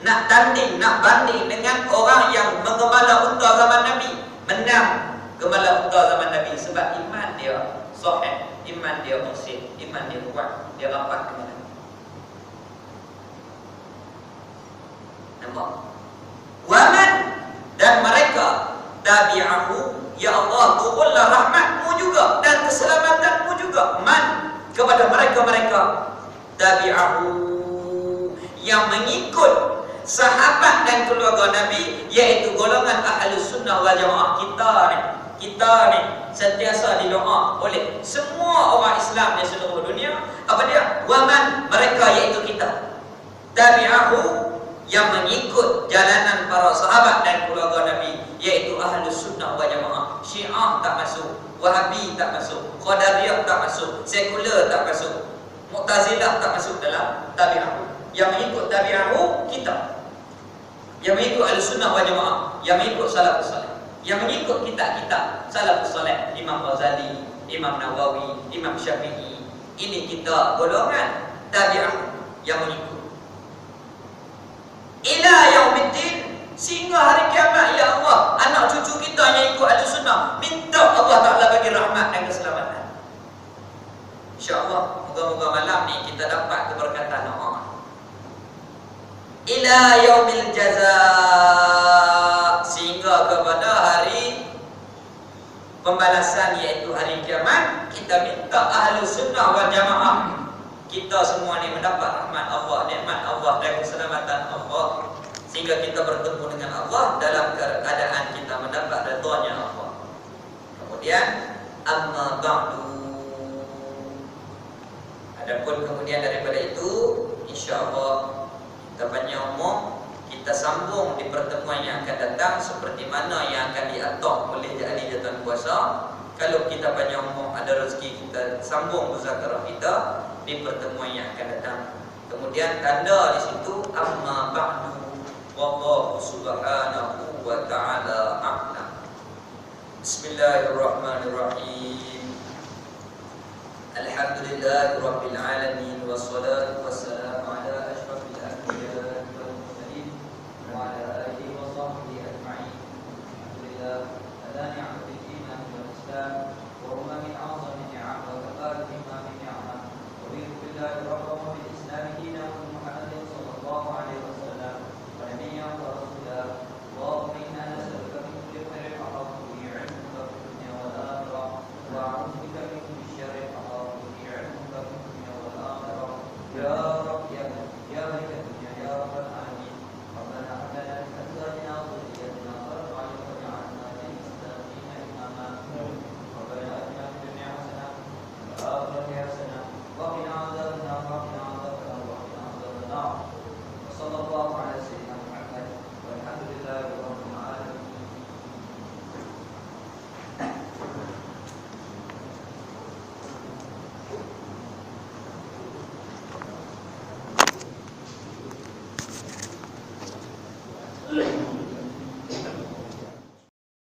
[SPEAKER 1] nak tanding, nak banding dengan orang yang menggembala unta zaman Nabi, menang gembala unta zaman Nabi, sebab iman dia sahih, iman dia bersih, iman dia kuat, dia rapat dengan Nabi. Nampak? Waman, dan mereka tabi'ahu, ya Allah turunlah rahmatmu juga dan keselamatanmu juga, man, kepada mereka-mereka tabi'ahu, yang mengikut sahabat dan keluarga Nabi, iaitu golongan Ahlus Sunnah wal Jamaah. Kita ni sentiasa didoa oleh semua orang Islam di seluruh dunia. Apa dia? Waman, mereka iaitu kita. Tabi'ahu, yang mengikut jalanan para sahabat dan keluarga Nabi, iaitu Ahlus Sunnah wal Jamaah. Syiah tak masuk, Wahabi tak masuk, Qadariyah tak masuk, sekular tak masuk, Mu'tazilah tak masuk dalam tabi'ahu. Yang mengikut tabi'ahu kita, yang mengikut Ahlussunnah wal Jamaah, yang mengikut salafus saleh, yang mengikut kitab-kitab salafus saleh, Imam Ghazali, Imam Nawawi, Imam Syafi'i. Ini kita golongan tabi'ah yang mengikut ila yaumiddin, sehingga hari kiamat. Ya Allah, anak cucu kita yang ikut Ahlussunnah, minta Allah Ta'ala bagi rahmat dan keselamatan. InsyaAllah, moga-moga malam ni kita dapat keberkatan Allah. Ila yaumil jazaa, sehingga kepada hari pembalasan, iaitu hari kiamat. Kita minta Ahlus Sunnah wal Jamaah, kita semua ni mendapat rahmat Allah, nikmat Allah dan keselamatan Allah, sehingga kita bertemu dengan Allah dalam keadaan kita mendapat redha-Nya Allah. Kemudian amma ba'du, adapun kemudian daripada itu, insya-Allah kita panjang umur, kita sambung di pertemuan yang akan datang, seperti mana yang akan diatur oleh ahli jatuhan kuasa. Kalau kita panjang umur, ada rezeki, kita sambung muzakarah kita di pertemuan yang akan datang. Kemudian tanda di situ amma ba'du, wallahu subhanahu wa ta'ala a'lam. Bismillahirrahmanirrahim. Alhamdulillahirabbil alamin, wassalatu wassalamu